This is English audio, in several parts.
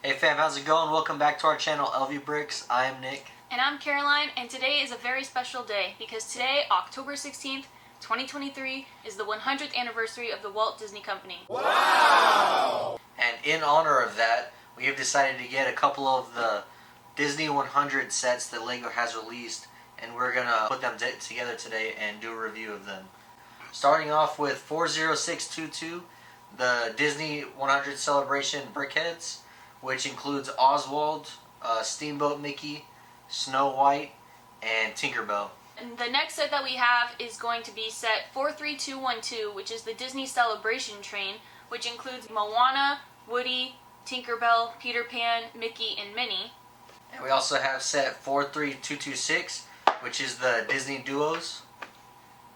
Hey fam, how's it going? Welcome back to our channel, LV Bricks. I am Nick. And I'm Caroline, and today is a very special day because today, October 16th, 2023, is the 100th anniversary of the Walt Disney Company. Wow! And in honor of that, we have decided to get a couple of the Disney 100 sets that LEGO has released, and we're going to put them together today and do a review of them. Starting off with 40622, the Disney 100 Celebration Brickheads, which includes Oswald, Steamboat Mickey, Snow White, and Tinkerbell. And the next set that we have is going to be set 43212, which is the Disney Celebration Train, which includes Moana, Woody, Tinkerbell, Peter Pan, Mickey, and Minnie. And we also have set 43226, which is the Disney Duos.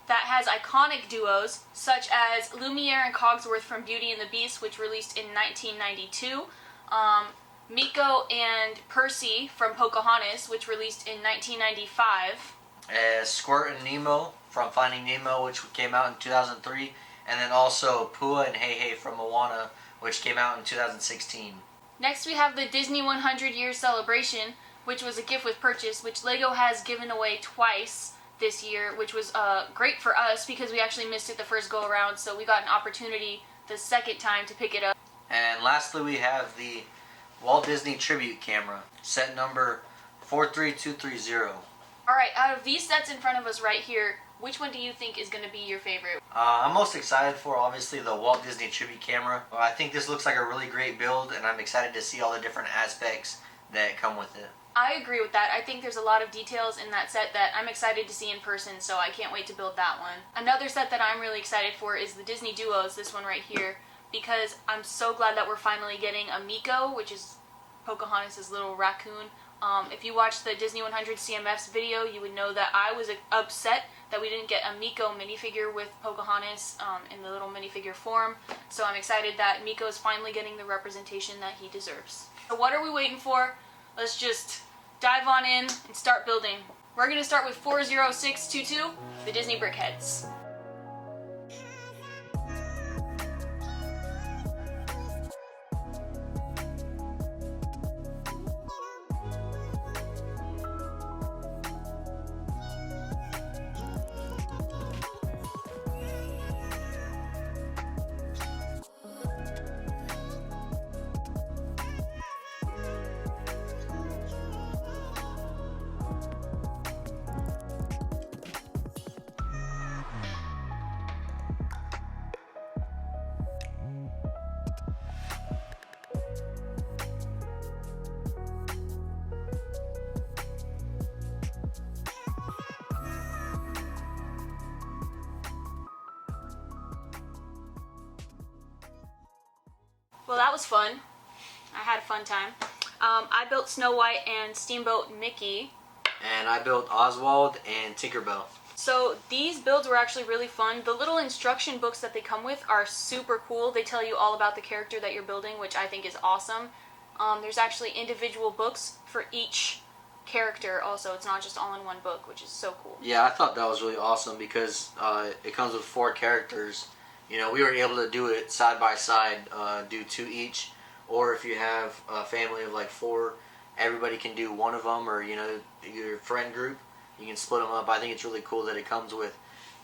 That has iconic duos such as Lumiere and Cogsworth from Beauty and the Beast, which released in 1992. Miko and Percy from Pocahontas, which released in 1995. Squirt and Nemo from Finding Nemo, which came out in 2003. And then also Pua and Hey Hey from Moana, which came out in 2016. Next we have the Disney 100 Year Celebration, which was a gift with purchase, which LEGO has given away twice this year, which was great for us because we actually missed it the first go around, so we got an opportunity the second time to pick it up. And lastly we have the Walt Disney Tribute Camera, set number 43230. Alright, out of these sets in front of us right here, which one do you think is going to be your favorite? I'm most excited for obviously the Walt Disney Tribute Camera. I think this looks like a really great build, and I'm excited to see all the different aspects that come with it. I agree with that. I think there's a lot of details in that set that I'm excited to see in person, so I can't wait to build that one. Another set that I'm really excited for is the Disney Duos, this one right here, because I'm so glad that we're finally getting a Miko, which is Pocahontas' little raccoon. If you watched the Disney 100 CMF's video, you would know that I was upset that we didn't get a Miko minifigure with Pocahontas in the little minifigure form. So I'm excited that Miko is finally getting the representation that he deserves. So what are we waiting for? Let's just dive on in and start building. We're going to start with 40622, the Disney Brickheads. Well, that was fun. I had a fun time. I built Snow White and Steamboat Mickey. And I built Oswald and Tinkerbell. So these builds were actually really fun. The little instruction books that they come with are super cool. They tell you all about the character that you're building, which I think is awesome. There's actually individual books for each character also. It's not just all in one book, which is so cool. Yeah, I thought that was really awesome because it comes with 4 characters. You know, we were able to do it side by side, do 2 each, or if you have a family of like 4, everybody can do one of them, or you know, your friend group, you can split them up. I think it's really cool that it comes with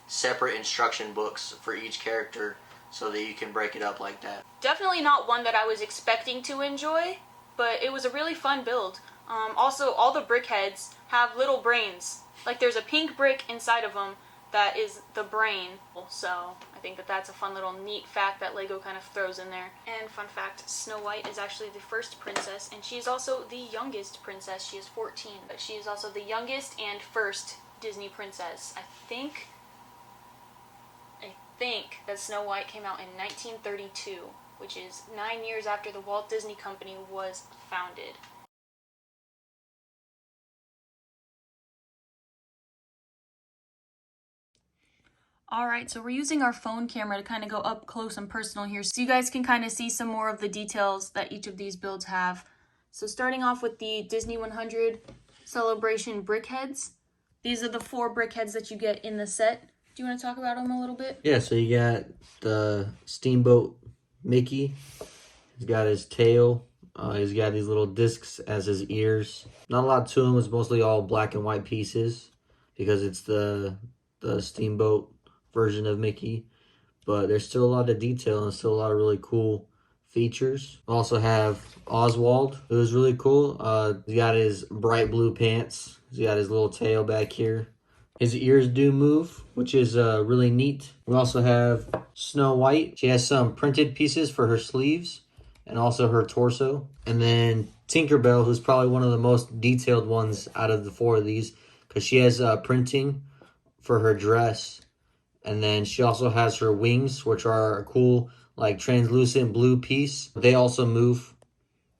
separate instruction books for each character so that you can break it up like that. Definitely not one that I was expecting to enjoy, but it was a really fun build. Also, all the brickheads have little brains. Like there's a pink brick inside of them that is the brain, so I think that that's a fun little neat fact that LEGO kind of throws in there. And fun fact, Snow White is actually the first princess, and she's also the youngest princess. She is 14, but she is also the youngest and first Disney princess. I think that Snow White came out in 1932, which is 9 years after the Walt Disney Company was founded. Alright, so we're using our phone camera to kind of go up close and personal here so you guys can kind of see some more of the details that each of these builds have. So starting off with the Disney 100 Celebration Brickheads. These are the 4 brickheads that you get in the set. Do you want to talk about them a little bit? Yeah, so you got the Steamboat Mickey. He's got his tail He's got these little discs as his ears. Not a lot to him. It's mostly all black and white pieces because it's the steamboat version of Mickey. But there's still a lot of detail and still a lot of really cool features. We also have Oswald, who is really cool. He's got his bright blue pants. He's got his little tail back here. His ears do move, which is really neat. We also have Snow White. She has some printed pieces for her sleeves and also her torso. And then Tinkerbell, who's probably one of the most detailed ones out of the four of these, because she has printing for her dress. And then she also has her wings, which are a cool, like, translucent blue piece. They also move,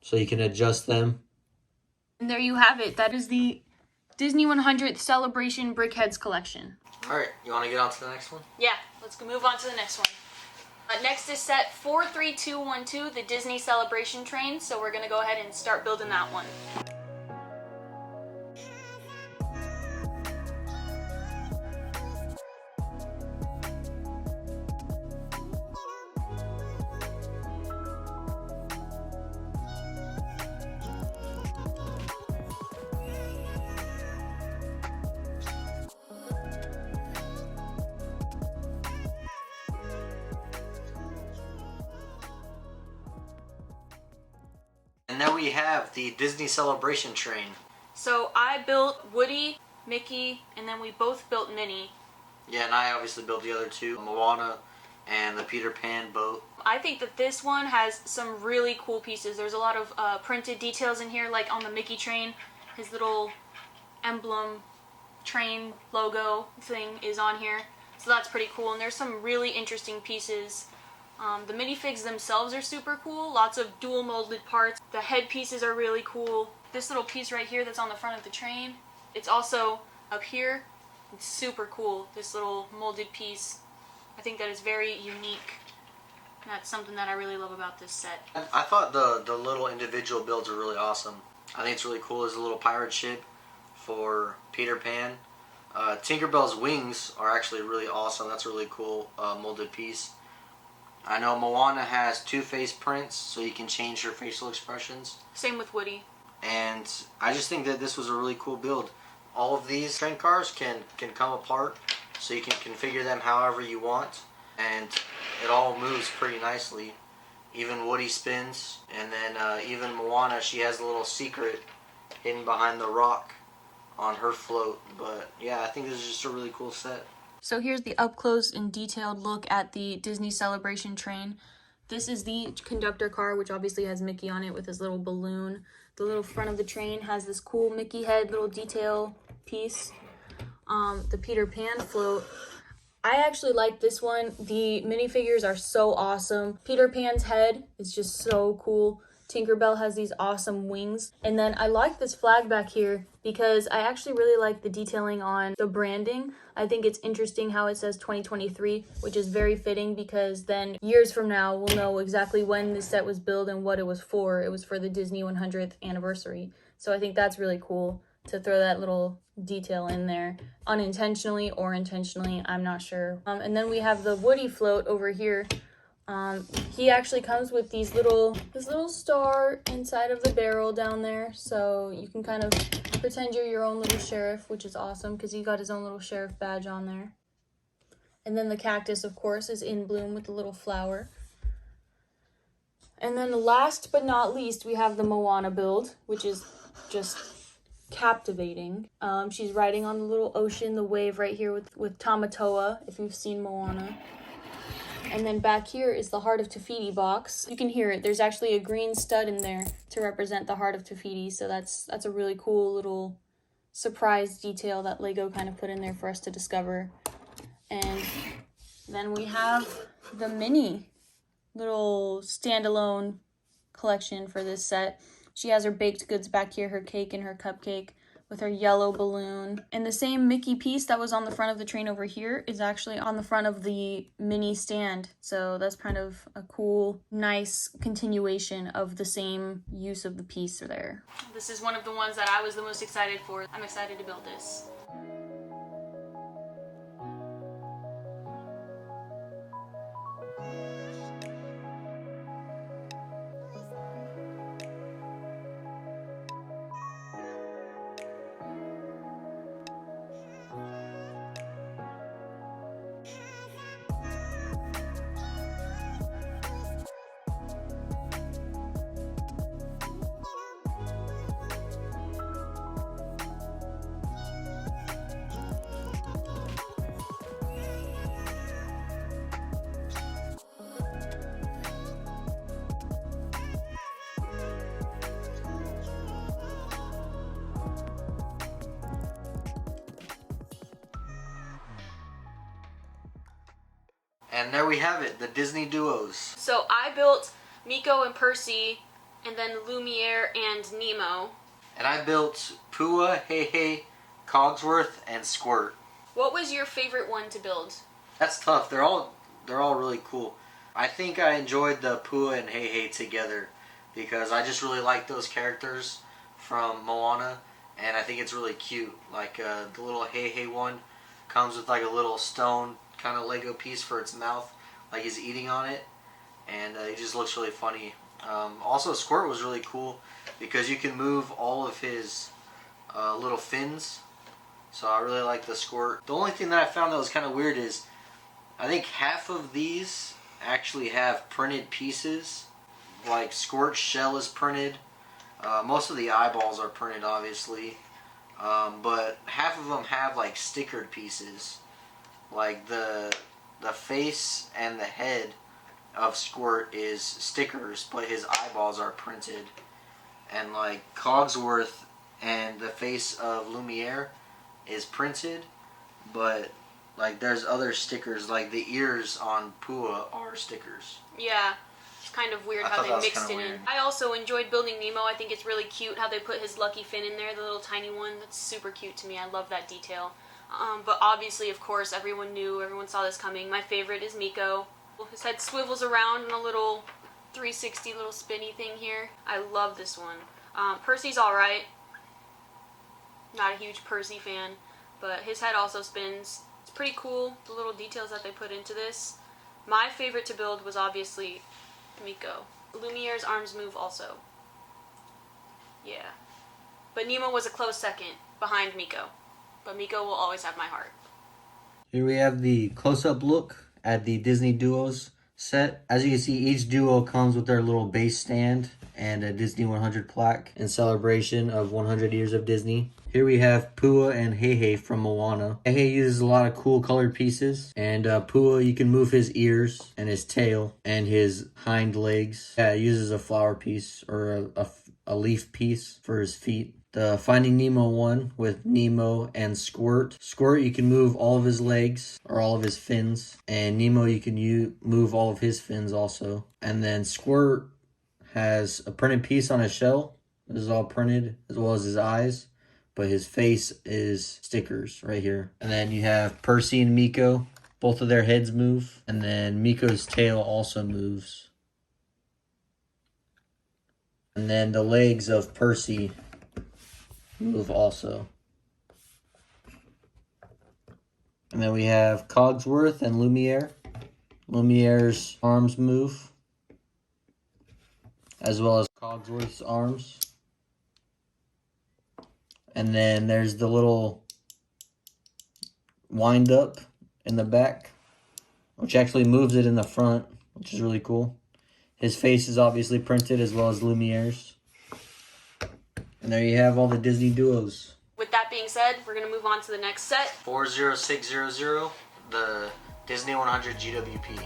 so you can adjust them. And there you have it. That is the Disney 100th Celebration Brickheads collection. All right, you want to get on to the next one? Yeah, let's move on to the next one. Next is set 43212, the Disney Celebration Train. So we're going to go ahead and start building that one. And now we have the Disney Celebration Train. So I built Woody, Mickey, and then we both built Minnie. Yeah, and I obviously built the other two, Moana and the Peter Pan boat. I think that this one has some really cool pieces. There's a lot of printed details in here, like on the Mickey train. His little emblem train logo thing is on here. So that's pretty cool. And there's some really interesting pieces. The minifigs themselves are super cool. Lots of dual molded parts. The head pieces are really cool. This little piece right here that's on the front of the train, it's also up here. It's super cool, this little molded piece. I think that is very unique. And that's something that I really love about this set. I thought the little individual builds are really awesome. I think it's really cool. There's a little pirate ship for Peter Pan. Tinkerbell's wings are actually really awesome. That's a really cool molded piece. I know Moana has two face prints, so you can change her facial expressions. Same with Woody. And I just think that this was a really cool build. All of these train cars can come apart, so you can configure them however you want. And it all moves pretty nicely. Even Woody spins, and then even Moana, she has a little secret hidden behind the rock on her float. But yeah, I think this is just a really cool set. So here's the up close and detailed look at the Disney Celebration train. This is the conductor car, which obviously has Mickey on it with his little balloon. The little front of the train has this cool Mickey head little detail piece. The Peter Pan float. I actually like this one. The minifigures are so awesome. Peter Pan's head is just so cool. Tinkerbell has these awesome wings. And then I like this flag back here because I actually really like the detailing on the branding. I think it's interesting how it says 2023, which is very fitting because then years from now, we'll know exactly when this set was built and what it was for. It was for the Disney 100th anniversary. So I think that's really cool to throw that little detail in there, unintentionally or intentionally, I'm not sure. And then we have the Woody float over here. He actually comes with this little star inside of the barrel down there, so you can kind of pretend you're your own little sheriff, which is awesome because he got his own little sheriff badge on there. And then the cactus, of course, is in bloom with the little flower. And then last but not least, we have the Moana build, which is just captivating. She's riding on the little ocean, the wave right here with Tamatoa, if you've seen Moana. And then back here is the Heart of Te-Fiti box. You can hear it. There's actually a green stud in there to represent the Heart of Te-Fiti, so that's a really cool little surprise detail that Lego kind of put in there for us to discover. And then we have the mini little standalone collection for this set. She has her baked goods back here, her cake and her cupcake with her yellow balloon. And the same Mickey piece that was on the front of the train over here is actually on the front of the mini stand. So that's kind of a cool, nice continuation of the same use of the piece there. This is one of the ones that I was the most excited for. I'm excited to build this. And there we have it, the Disney duos. So I built Miko and Percy, and then Lumiere and Nemo. And I built Pua, Heihei, Cogsworth, and Squirt. What was your favorite one to build? That's tough. They're all really cool. I think I enjoyed the Pua and Heihei together because I just really like those characters from Moana, and I think it's really cute. Like the little Heihei one comes with like a little stone kind of Lego piece for its mouth, like he's eating on it, and it just looks really funny. Also, Squirt was really cool because you can move all of his little fins. So I really like the Squirt. The only thing that I found that was kind of weird is I think half of these actually have printed pieces. Like Squirt's shell is printed. Most of the eyeballs are printed, obviously. But half of them have like stickered pieces. Like the face and the head of Squirt is stickers, but his eyeballs are printed. And like Cogsworth and the face of Lumiere is printed, but like there's other stickers, like the ears on Pua are stickers. Yeah, it's kind of weird how they mixed it in. I also enjoyed building Nemo. I think it's really cute how they put his lucky fin in there, the little tiny one. That's super cute to me. I love that detail. But obviously, of course, everyone saw this coming. My favorite is Miko. His head swivels around in a little 360 little spinny thing here. I love this one. Percy's alright. Not a huge Percy fan, but his head also spins. It's pretty cool, the little details that they put into this. My favorite to build was obviously Miko. Lumiere's arms move also. Yeah. But Nemo was a close second, behind Miko. But Miko will always have my heart. Here we have the close-up look at the Disney Duos set. As you can see, each duo comes with their little base stand and a Disney 100 plaque in celebration of 100 years of Disney. Here we have Pua and Heihei from Moana. Heihei uses a lot of cool colored pieces, and Pua, you can move his ears and his tail and his hind legs. Yeah, it uses a flower piece or a leaf piece for his feet. The Finding Nemo one with Nemo and Squirt. Squirt, you can move all of his legs or all of his fins. And Nemo, you can move all of his fins also. And then Squirt has a printed piece on his shell. This is all printed, as well as his eyes. But his face is stickers right here. And then you have Percy and Miko. Both of their heads move. And then Miko's tail also moves. And then the legs of Percy move also. And then we have Cogsworth and Lumiere. Lumiere's arms move, as well as Cogsworth's arms. And then there's the little wind up in the back, which actually moves it in the front, which is really cool. His face is obviously printed, as well as Lumiere's. And there you have all the Disney duos. With that being said, we're going to move on to the next set. 40600, the Disney 100 GWP.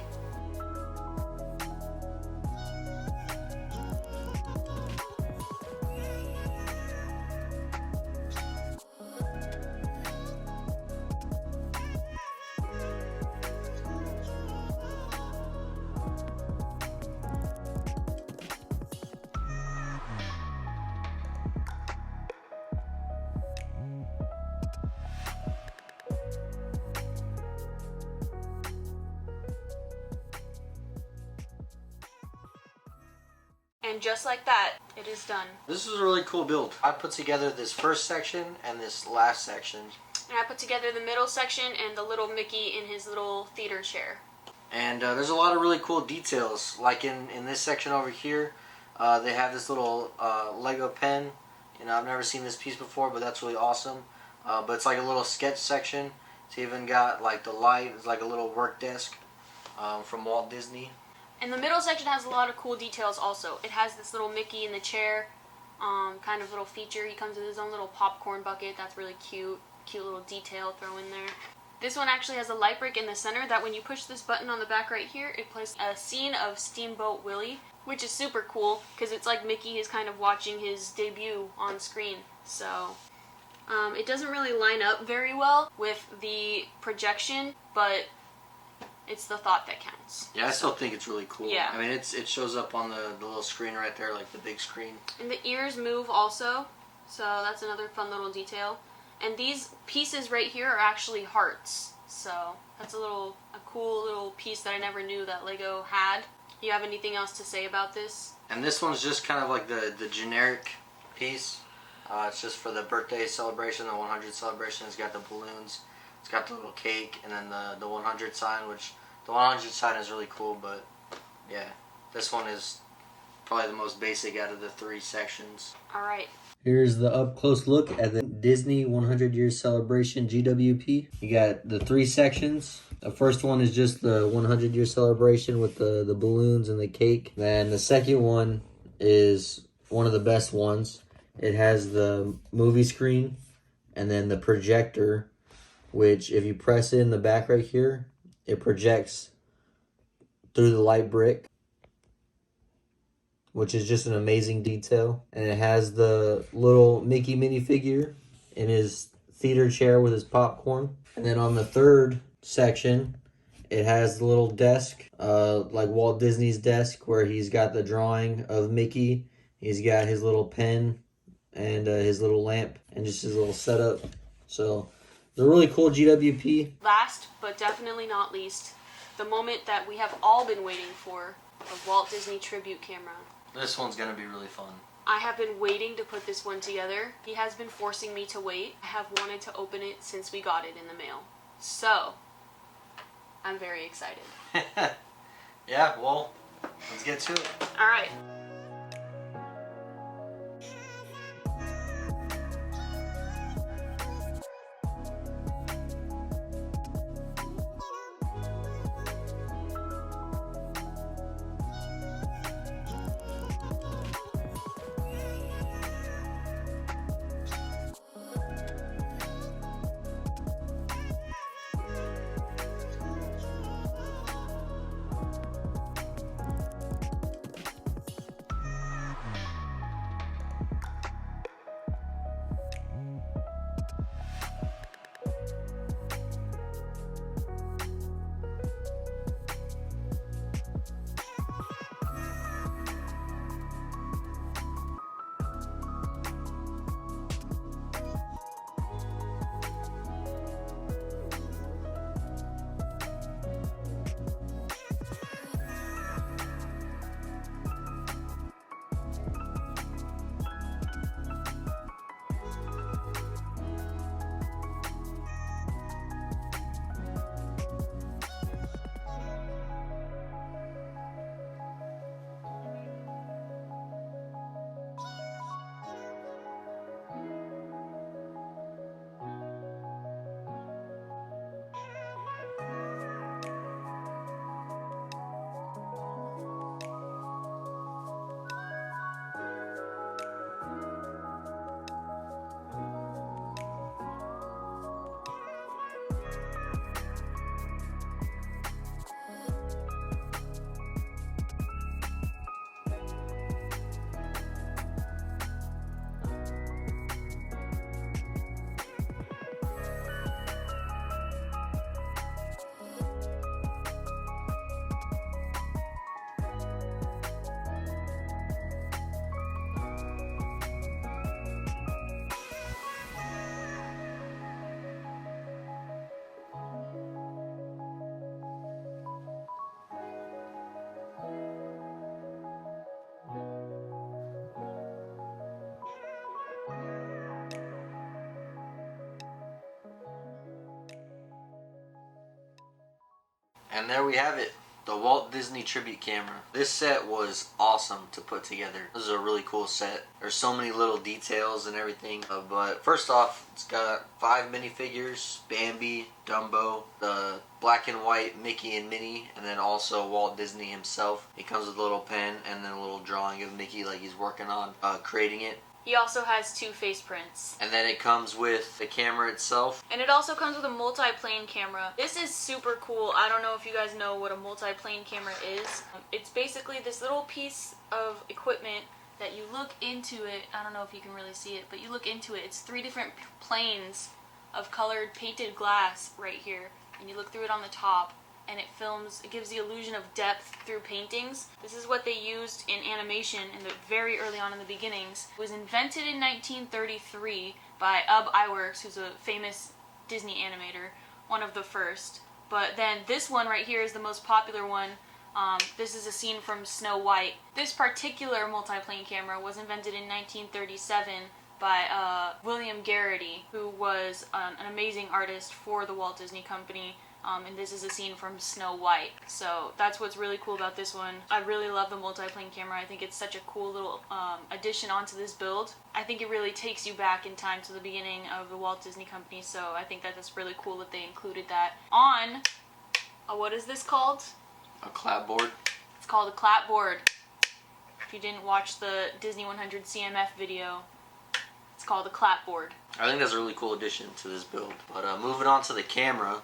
And just like that, it is done. This is a really cool build. I put together this first section and this last section. And I put together the middle section and the little Mickey in his little theater chair. And there's a lot of really cool details. Like in this section over here, they have this little Lego pen. You know, I've never seen this piece before, but that's really awesome. But it's like a little sketch section. It's even got like the light. It's like a little work desk from Walt Disney. And the middle section has a lot of cool details also. It has this little Mickey in the chair, kind of little feature. He comes with his own little popcorn bucket. That's really cute. Cute little detail throw in there. This one actually has a light brick in the center that when you push this button on the back right here, it plays a scene of Steamboat Willie, which is super cool because it's like Mickey is kind of watching his debut on screen. So it doesn't really line up very well with the projection, but It's the thought that counts. Yeah, I still think it's really cool. Yeah. I mean, it shows up on the little screen right there, like the big screen. And the ears move also, so that's another fun little detail. And these pieces right here are actually hearts, so that's a cool little piece that I never knew that Lego had. You have anything else to say about this? And this one's just kind of like the generic piece. It's just for the birthday celebration, the 100 celebration. It's got the balloons, it's got the little cake, and then the 100 sign, which the 100 sign is really cool, but yeah, this one is probably the most basic out of the 3 sections. Alright. Here's the up-close look at the Disney 100 Year Celebration GWP. You got the 3 sections. The first one is just the 100 Year Celebration with the balloons and the cake. Then the second one is one of the best ones. It has the movie screen and then the projector, which if you press it in the back right here, it projects through the light brick, which is just an amazing detail. And it has the little Mickey minifigure in his theater chair with his popcorn. And then on the third section, it has the little desk, like Walt Disney's desk, where he's got the drawing of Mickey. He's got his little pen and his little lamp and just his little setup. So it's a really cool GWP. Last, but definitely not least, the moment that we have all been waiting for, the Walt Disney tribute camera. This one's gonna be really fun. I have been waiting to put this one together. He has been forcing me to wait. I have wanted to open it since we got it in the mail. So, I'm very excited. Yeah, well, let's get to it. Alright. And there we have it, the Walt Disney Tribute Camera. This set was awesome to put together. This is a really cool set. There's so many little details and everything. But first off, it's got 5 minifigures, Bambi, Dumbo, the black and white Mickey and Minnie, and then also Walt Disney himself. It comes with a little pen and then a little drawing of Mickey like he's working on creating it. He also has 2 face prints. And then it comes with the camera itself. And it also comes with a multi-plane camera. This is super cool. I don't know if you guys know what a multi-plane camera is. It's basically this little piece of equipment that you look into it. I don't know if you can really see it, but you look into it. It's 3 different planes of colored painted glass right here. And you look through it on the top. and it gives the illusion of depth through paintings. This is what they used in animation in the very early on in the beginnings. It was invented in 1933 by Ub Iwerks, who's a famous Disney animator, one of the first. But then this one right here is the most popular one. This is a scene from Snow White. This particular multiplane camera was invented in 1937 by William Garrity, who was an amazing artist for the Walt Disney Company. And this is a scene from Snow White. So that's what's really cool about this one. I really love the multiplane camera. I think it's such a cool little addition onto this build. I think it really takes you back in time to the beginning of the Walt Disney Company, so I think that that's really cool that they included that on, what is this called? A clapboard. It's called a clapboard. If you didn't watch the Disney 100 CMF video, it's called a clapboard. I think that's a really cool addition to this build. But moving on to the camera,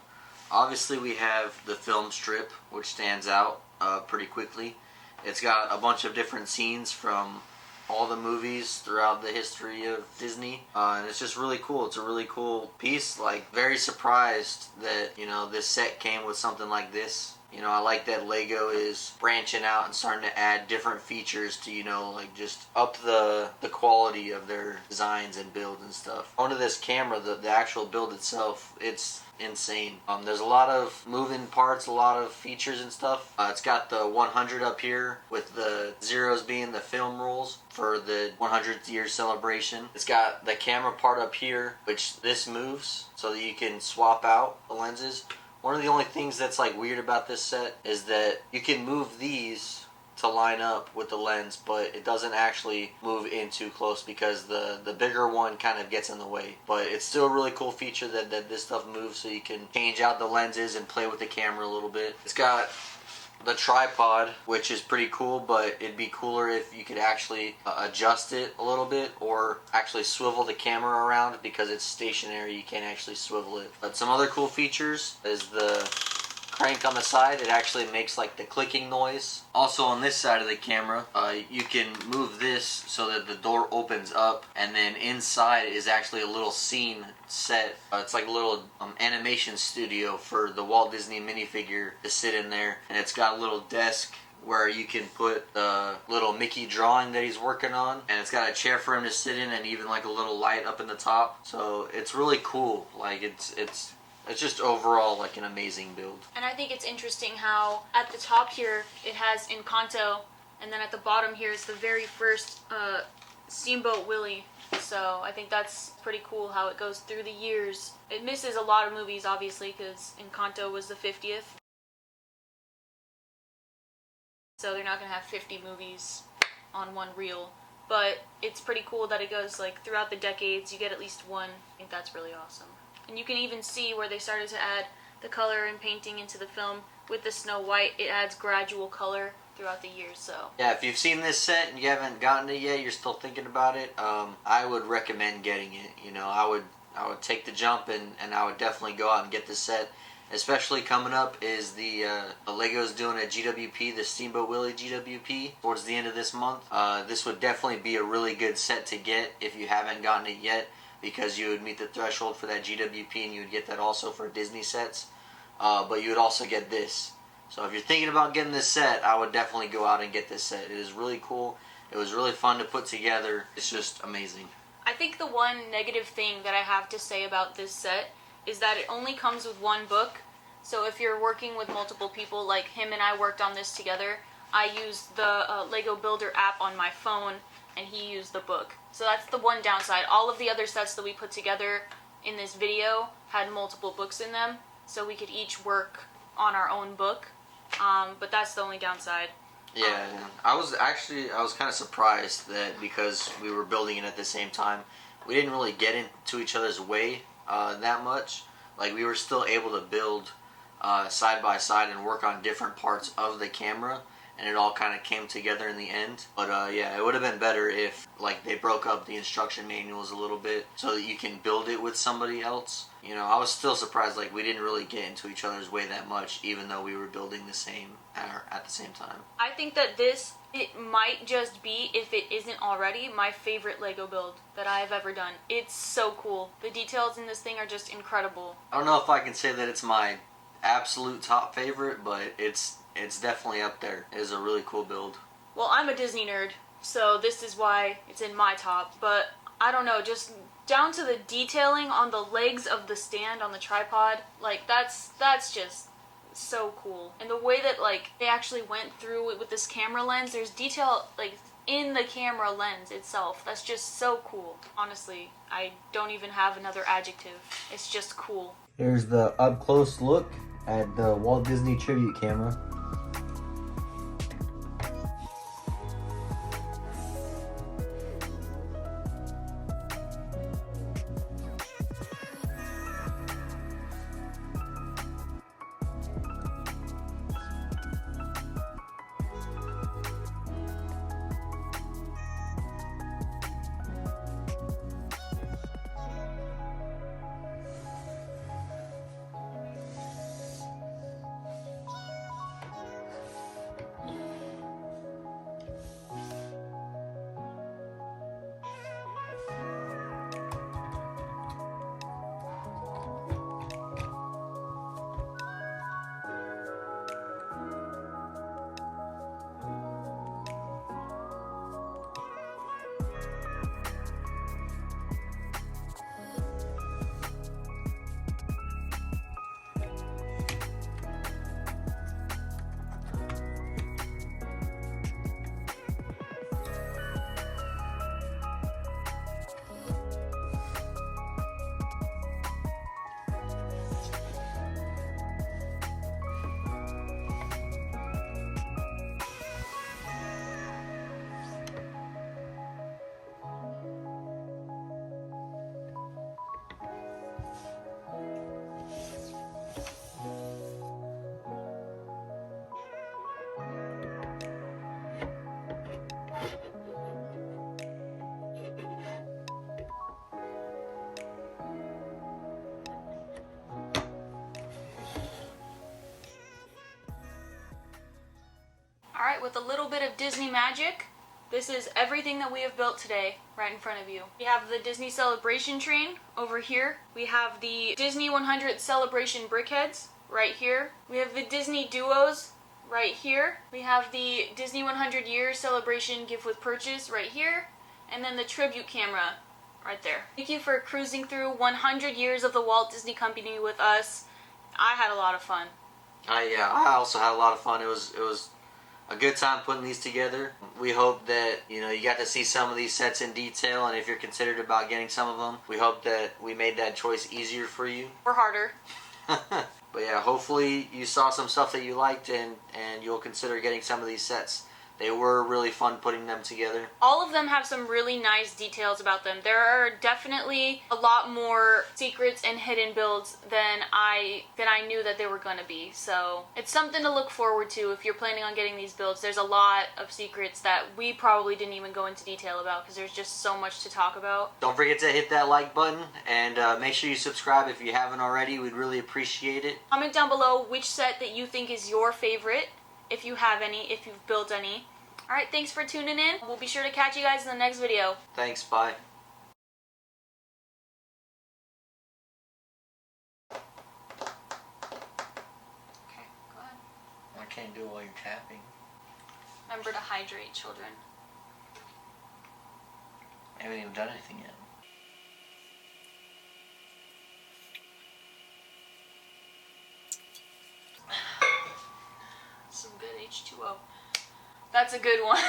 obviously we have the film strip, which stands out pretty quickly. It's got a bunch of different scenes from all the movies throughout the history of Disney, and it's just really cool. It's a really cool piece. Like, very surprised that, you know, this set came with something like this. You know, I like that Lego is branching out and starting to add different features to, you know, like just up the quality of their designs and builds and stuff. Onto this camera, the actual build itself, it's insane. There's a lot of moving parts, a lot of features and stuff. It's got the 100 up here with the zeros being the film rules for the 100th year celebration. It's got the camera part up here, which this moves so that you can swap out the lenses. One of the only things that's like weird about this set is that you can move these to line up with the lens, but it doesn't actually move in too close because the bigger one kind of gets in the way. But it's still a really cool feature that this stuff moves so you can change out the lenses and play with the camera a little bit. It's got the tripod, which is pretty cool, but it'd be cooler if you could actually adjust it a little bit or actually swivel the camera around, because it's stationary, you can't actually swivel it. But some other cool features is the crank on the side. It actually makes like the clicking noise. Also on this side of the camera, you can move this so that the door opens up, and then inside is actually a little scene set. It's like a little animation studio for the Walt Disney minifigure to sit in there, and it's got a little desk where you can put the little Mickey drawing that he's working on, and it's got a chair for him to sit in, and even like a little light up in the top. So it's really cool. Like it's just overall like an amazing build. And I think it's interesting how at the top here it has Encanto, and then at the bottom here is the very first Steamboat Willie. So I think that's pretty cool how it goes through the years. It misses a lot of movies, obviously, because Encanto was the 50th. So they're not going to have 50 movies on one reel. But it's pretty cool that it goes like throughout the decades, you get at least one. I think that's really awesome. And you can even see where they started to add the color and painting into the film. With the Snow White, it adds gradual color throughout the years. So yeah, if you've seen this set and you haven't gotten it yet, you're still thinking about it, I would recommend getting it. You know, I would take the jump, and I would definitely go out and get this set. Especially coming up is the Lego's doing a GWP, the Steamboat Willie GWP, towards the end of this month. This would definitely be a really good set to get if you haven't gotten it yet, because you would meet the threshold for that GWP, and you would get that also for Disney sets. But you would also get this. So if you're thinking about getting this set, I would definitely go out and get this set. It is really cool. It was really fun to put together. It's just amazing. I think the one negative thing that I have to say about this set is that it only comes with one book. So if you're working with multiple people, like him and I worked on this together, I used the Lego Builder app on my phone, and he used the book. So that's the one downside. All of the other sets that we put together in this video had multiple books in them, so we could each work on our own book. But that's the only downside. Yeah, I was kind of surprised that because we were building it at the same time, we didn't really get into each other's way that much. Like, we were still able to build side by side and work on different parts of the camera, and it all kind of came together in the end. But yeah, it would have been better if like they broke up the instruction manuals a little bit so that you can build it with somebody else. You know, I was still surprised, like, we didn't really get into each other's way that much, even though we were building the same at the same time. I think that it might just be, if it isn't already, my favorite Lego build that I've ever done. It's so cool. The details in this thing are just incredible. I don't know if I can say that it's my absolute top favorite, but it's definitely up there. It is a really cool build. Well, I'm a Disney nerd, so this is why it's in my top. But I don't know, just down to the detailing on the legs of the stand on the tripod, like that's just so cool. And the way that like they actually went through it with this camera lens, there's detail like in the camera lens itself. That's just so cool. Honestly, I don't even have another adjective. It's just cool. Here's the up close look at the Walt Disney tribute camera. Alright, with a little bit of Disney magic, this is everything that we have built today right in front of you. We have the Disney Celebration train over here. We have the Disney 100 Celebration brickheads right here. We have the Disney duos right here. We have the Disney 100 Years Celebration gift with purchase right here. And then the tribute camera right there. Thank you for cruising through 100 years of the Walt Disney Company with us. I had a lot of fun. Yeah, I also had a lot of fun. It was a good time putting these together. We hope that you got to see some of these sets in detail, and if you're considered about getting some of them, we hope that we made that choice easier for you. Or harder. But yeah, hopefully you saw some stuff that you liked, and you'll consider getting some of these sets. They were really fun putting them together. All of them have some really nice details about them. There are definitely a lot more secrets and hidden builds than I knew that there were going to be. So it's something to look forward to if you're planning on getting these builds. There's a lot of secrets that we probably didn't even go into detail about because there's just so much to talk about. Don't forget to hit that like button, and make sure you subscribe if you haven't already. We'd really appreciate it. Comment down below which set that you think is your favorite, if you have any, if you've built any. Alright, thanks for tuning in. We'll be sure to catch you guys in the next video. Thanks, bye. Okay, go ahead. I can't do it while you're tapping. Remember to hydrate, children. I haven't even done anything yet. Some good H2O. That's a good one.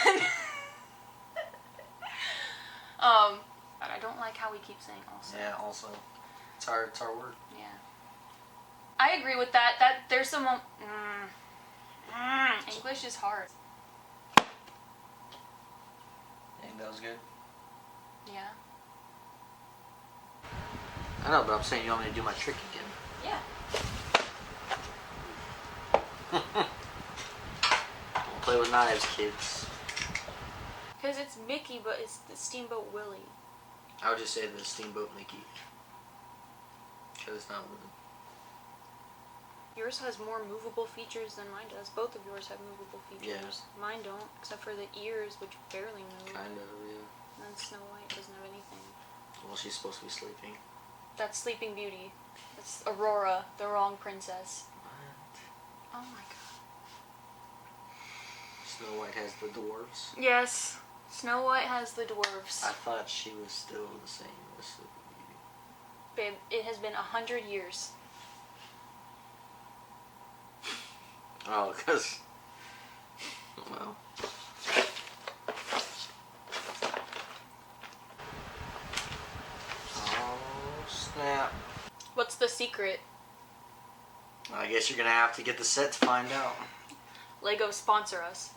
But I don't like how we keep saying also. Yeah, also. It's our word. Yeah. I agree with that. That there's some English is hard. You think that was good? Yeah. I know, but I'm saying you want me to do my trick again. Yeah. Don't play with knives, kids. Because it's Mickey, but it's the Steamboat Willie. I would just say the Steamboat Mickey. Because it's not wooden. Yours has more movable features than mine does. Both of yours have movable features. Yeah. Mine don't, except for the ears, which barely move. Kind of, yeah. And then Snow White doesn't have anything. Well, she's supposed to be sleeping. That's Sleeping Beauty. That's Aurora, the wrong princess. What? Oh my god. Snow White has the dwarves. Yes. Snow White has the dwarves. I thought she was still the same as the Babe, it has been 100 years. Oh, because... Well... Oh, snap. What's the secret? I guess you're gonna have to get the set to find out. Lego sponsor us.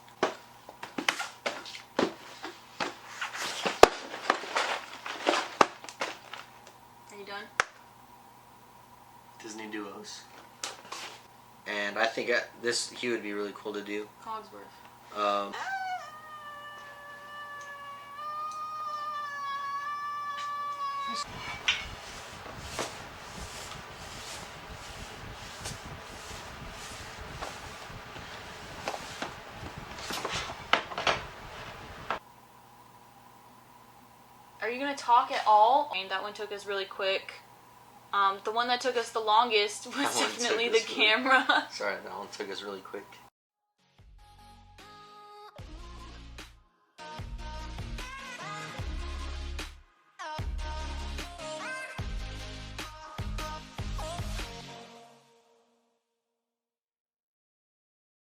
Are you done? Disney Duos. And I think this he would be really cool to do. Cogsworth. Are you gonna talk at all? I mean, that one took us really quick. The one that took us the longest was That one definitely took the us really- camera. Sorry, that one took us really quick.